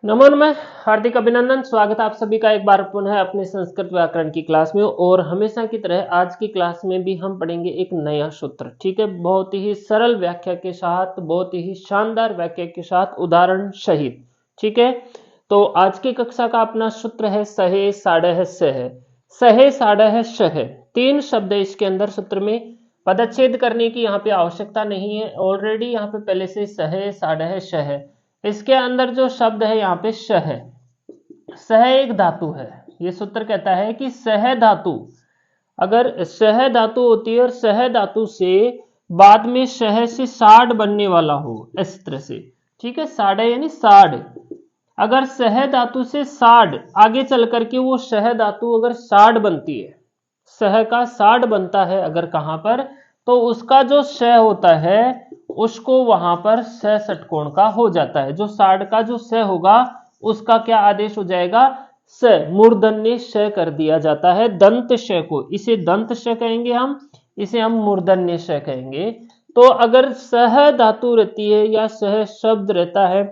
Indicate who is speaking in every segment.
Speaker 1: नमो नमः। हार्दिक अभिनंदन। स्वागत है आप सभी का एक बार पुनः अपने संस्कृत व्याकरण की क्लास में। और हमेशा की तरह आज की क्लास में भी हम पढ़ेंगे एक नया सूत्र। ठीक है, बहुत ही सरल व्याख्या के साथ, बहुत ही शानदार व्याख्या के साथ, उदाहरण सहित। ठीक है, तो आज की कक्षा का अपना सूत्र है सहे साढ़े सह। सहे साढ़े सह, तीन शब्द है इसके अंदर सूत्र में। पदच्छेद करने की यहाँ पे आवश्यकता नहीं है, ऑलरेडी यहाँ पे पहले से सहे साढ़े सह। इसके अंदर जो शब्द है यहाँ पे सह, सह एक धातु है। ये सूत्र कहता है कि सह धातु, अगर सह धातु होती है और सह धातु से बाद में सह से साढ़ बनने वाला हो इस तरह से। ठीक है, साढ़े यानी साढ़, अगर सह धातु से साढ़ आगे चल करके वो सह धातु अगर साढ़ बनती है, सह का साढ़ बनता है अगर कहां पर, तो उसका जो स होता है उसको वहां पर स षटकोण का हो जाता है। जो साढ़ का जो स होगा उसका क्या आदेश हो जाएगा, स, मूर्धन्य स कर दिया जाता है। दंत स को, इसे दंत स कहेंगे हम, इसे हम मूर्धन्य स कहेंगे। तो अगर सह धातु रहती है या सह शब्द रहता है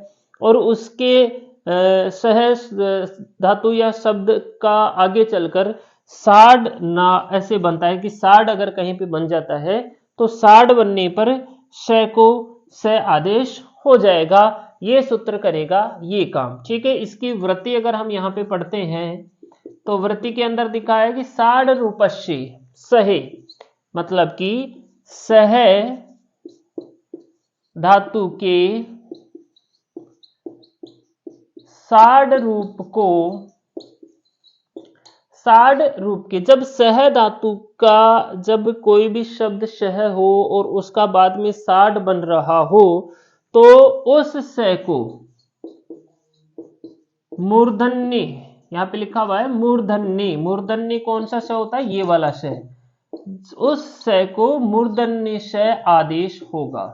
Speaker 1: और उसके सह धातु या शब्द का आगे चलकर साढ़ ना ऐसे बनता है कि साढ़ अगर कहीं पे बन जाता है तो साढ़ बनने पर स को स आदेश हो जाएगा। ये सूत्र करेगा ये काम। ठीक है, इसकी वृत्ति अगर हम यहाँ पे पढ़ते हैं तो वृत्ति के अंदर दिखा है कि साढ़ रूपस्य सहे, मतलब कि सह धातु के साढ़ रूप को, साढ़ रूप के, जब सह धातु का जब कोई भी शब्द सह हो और उसका बाद में साढ़ बन रहा हो तो उस स को मूर्धन्य, यहाँ पे लिखा हुआ है मूर्धन्य, मूर्धन्य कौन सा स होता है, ये वाला स, उस स को मूर्धन्य स आदेश होगा।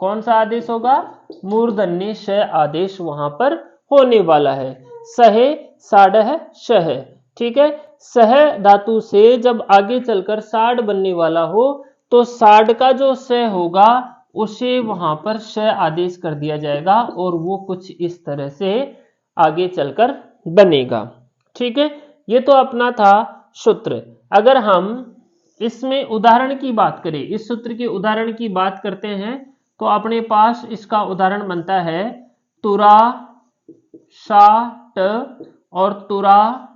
Speaker 1: कौन सा आदेश होगा, मूर्धन्य स आदेश वहां पर होने वाला है। सहे साढ़ सह। ठीक है, सह धातु से जब आगे चलकर साढ़ बनने वाला हो तो साढ़ का जो स होगा उसे वहां पर स आदेश कर दिया जाएगा और वो कुछ इस तरह से आगे चलकर बनेगा। ठीक है, ये तो अपना था सूत्र। अगर हम इसमें उदाहरण की बात करें, इस सूत्र के उदाहरण की बात करते हैं तो अपने पास इसका उदाहरण बनता है तुरा साठ और तुरा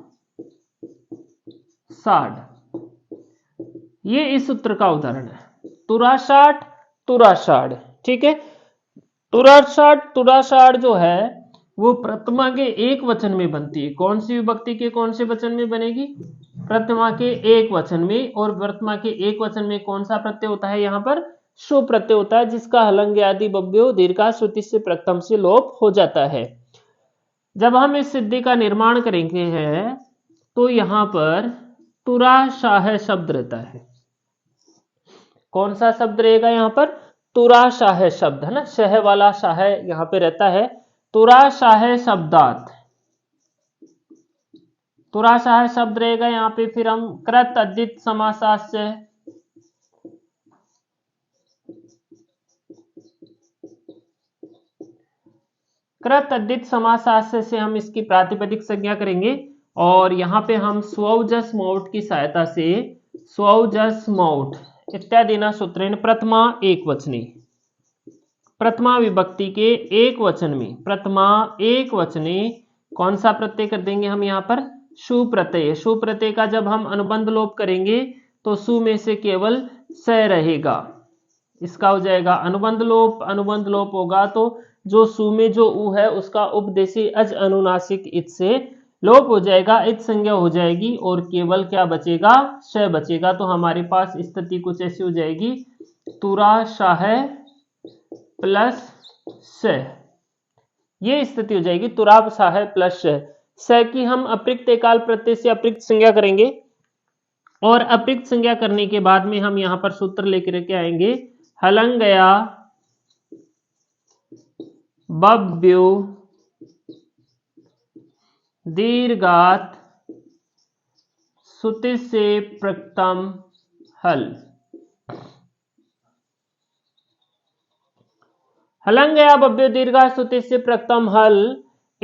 Speaker 1: साठ। ये इस सूत्र का उदाहरण है, तुरा साठ तुरा साठ। ठीक है, तुरा साठ जो है वो प्रथमा के एक वचन में बनती है। कौन सी विभक्ति के कौन से वचन में बनेगी, प्रथमा के एक वचन में। और प्रथमा के एक वचन में कौन सा प्रत्यय होता है, यहाँ पर शु प्रत्यय होता है, जिसका हलंग आदि बव्यो दीर्घा श्रुति से प्रथम से लोप हो जाता है। जब हम इस सिद्धि का निर्माण करेंगे हैं तो यहां पर तुरा शाह शब्द रहता है। कौन सा शब्द रहेगा यहाँ पर, तुरा शाह शब्द है ना, शह वाला शाह यहाँ पे रहता है। तुरा शाह शब्दात, तुरा शाह शब्द रहेगा यहाँ पे। फिर हम कृत अद्वित समासास्य, कृत अद्वित समासास्य से हम इसकी प्रातिपदिक संज्ञा करेंगे। और यहाँ पे हम स्वजस मौट की सहायता से स्वजस मौट इत्यादि न सूत्रेण प्रथमा एक वचनी, प्रथमा विभक्ति के एक वचन में, प्रथमा एक वचने कौन सा प्रत्यय कर देंगे हम यहाँ पर, शु प्रत्यय। शु प्रत्यय का जब हम अनुबंध लोप करेंगे तो सु में से केवल स रहेगा, इसका हो जाएगा अनुबंध लोप। अनुबंध लोप होगा तो जो सु में जो उ है उसका उपदेशी अज अनुनासिक इत से लोप हो जाएगा, इत संज्ञा हो जाएगी और केवल क्या बचेगा, श बचेगा। तो हमारे पास स्थिति कुछ ऐसी हो जाएगी, तुरा शाह प्लस स, ये स्थिति हो जाएगी तुरा शाह प्लस स की हम अप्रिक्त एकाल प्रत्यय से अप्रिक्त संज्ञा करेंगे। और अप्रिक्त संज्ञा करने के बाद में हम यहां पर सूत्र लेकर के आएंगे, हलंगया बव्यो दीर्घात सुति से प्रथम हल। हलंगया बव्यो दीर्घात सुति से प्रथम हल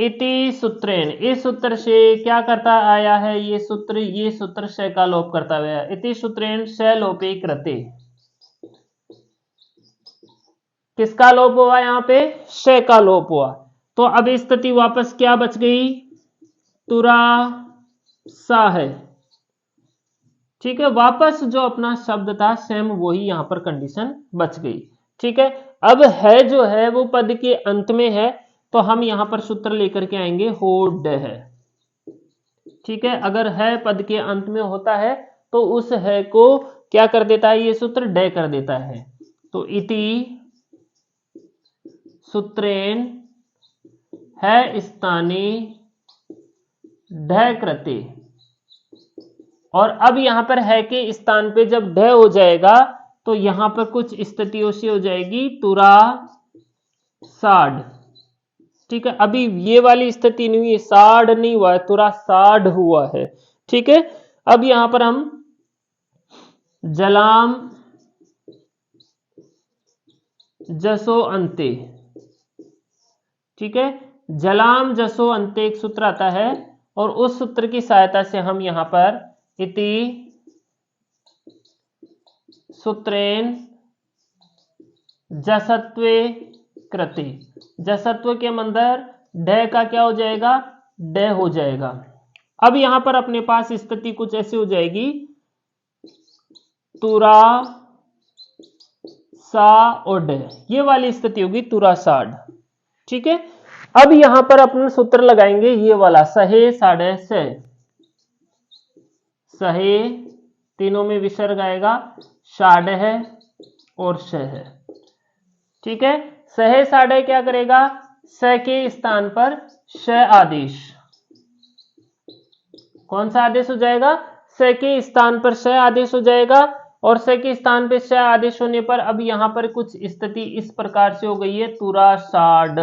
Speaker 1: इति सूत्रेण, इस सूत्र से क्या करता आया है ये सूत्र श का लोप करता हुआ। इति सूत्रेण श लोपे कृते, किसका लोप हुआ यहाँ पे? श का लोप हुआ। तो अब स्थिति वापस क्या बच गई? तुरा सा है। ठीक है, वापस जो अपना शब्द था सेम वही यहां पर कंडीशन बच गई। ठीक है, अब है जो है वो पद के अंत में है, तो हम यहां पर सूत्र लेकर के आएंगे हो ड है। ठीक है, अगर है पद के अंत में होता है तो उस है को क्या कर देता है ये सूत्र? डे कर देता है। तो इति सूत्रेण है स्थाने ढ कृते, और अब यहां पर है के स्थान पे जब ढ हो जाएगा तो यहां पर कुछ स्थितियों से हो जाएगी तुरा साड। ठीक है, अभी ये वाली स्थिति नहीं हुई, साड नहीं हुआ है, तुरा साड हुआ है। ठीक है, अब यहां पर हम जलाम जसो अंते, ठीक है, जलाम जसो अंते एक सूत्र आता है, और उस सूत्र की सहायता से हम यहां पर इति सूत्रेण जसत्वे कृते, जसत्व के अंदर ड का क्या हो जाएगा? ड हो जाएगा। अब यहां पर अपने पास स्थिति कुछ ऐसी हो जाएगी, तुरा सा और ड, ये वाली स्थिति होगी तुरा साड। ठीक है, अब यहां पर अपन सूत्र लगाएंगे ये वाला सहे साढ़े से, सहे तीनों में विसर्ग आएगा, साढ़ है और श है। ठीक है, सहे साढ़े क्या करेगा? स के स्थान पर श आदेश, कौन सा आदेश हो जाएगा? स के स्थान पर श आदेश हो जाएगा, और स के स्थान पर श आदेश होने पर अब यहां पर कुछ स्थिति इस प्रकार से हो गई है, तुरा साड,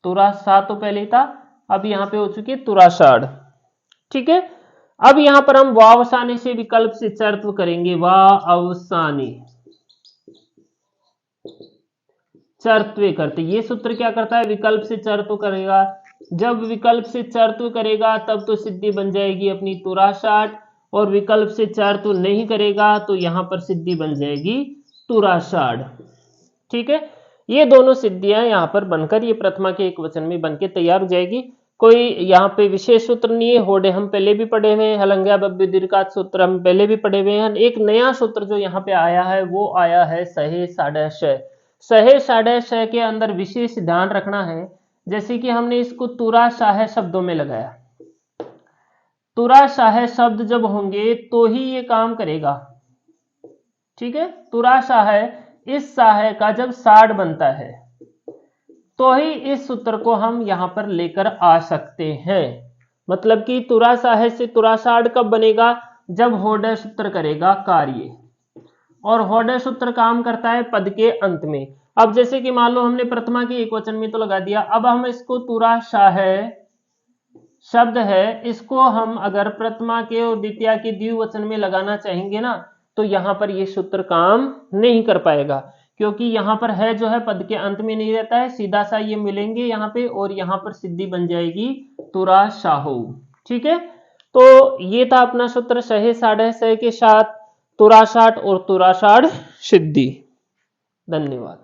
Speaker 1: तुरा सा तो पहले ही था, अब यहां पे हो चुकी है तुरा साड। ठीक है, अब यहां पर हम वावसाने से विकल्प से चर्त्व करेंगे, वावसाने चर्त्वे करते, ये सूत्र क्या करता है? विकल्प से चर्त्व करेगा। जब विकल्प से चर्त्व करेगा तब तो सिद्धि बन जाएगी अपनी तुरा साड, और विकल्प से चर्त्व नहीं करेगा तो यहां पर सिद्धि बन जाएगी तुरा साड। ठीक है, ये दोनों सिद्धियां यहां पर बनकर ये प्रथमा के एक वचन में बनके तैयार हो जाएगी। कोई यहाँ पे विशेष सूत्र नहीं है, होड़े हम पहले भी पढ़े हुए हैं, हलंग्या बब्बे दीर्घात सूत्र हम पहले भी पढ़े हुए हैं। एक नया सूत्र जो यहाँ पे आया है वो आया है सहे साढ़े श। सहे साढ़े श के अंदर विशेष ध्यान रखना है, जैसे कि हमने इसको तुरा शाह शब्दों में लगाया, तुरा शाह शब्द जब होंगे तो ही ये काम करेगा। ठीक है, तुरा शाह, इस शाह का जब साड बनता है तो ही इस सूत्र को हम यहां पर लेकर आ सकते हैं। मतलब कि तुरा शाह से तुरा साड कब बनेगा? जब होडे सूत्र करेगा कार्य, और होडे सूत्र काम करता है पद के अंत में। अब जैसे कि मान लो हमने प्रथमा के एक वचन में तो लगा दिया, अब हम इसको तुरा शाह शब्द है, इसको हम अगर प्रथमा के और द्वितीया के द्विवचन में लगाना चाहेंगे ना, तो यहां पर ये सूत्र काम नहीं कर पाएगा, क्योंकि यहां पर है जो है पद के अंत में नहीं रहता है, सीधा सा ये मिलेंगे यहां पे, और यहां पर सिद्धि बन जाएगी तुरा शाहू। ठीक है, तो ये था अपना सूत्र सहे साढ़े सह के साथ तुरा साठ और तुरा साठ सिद्धि। धन्यवाद।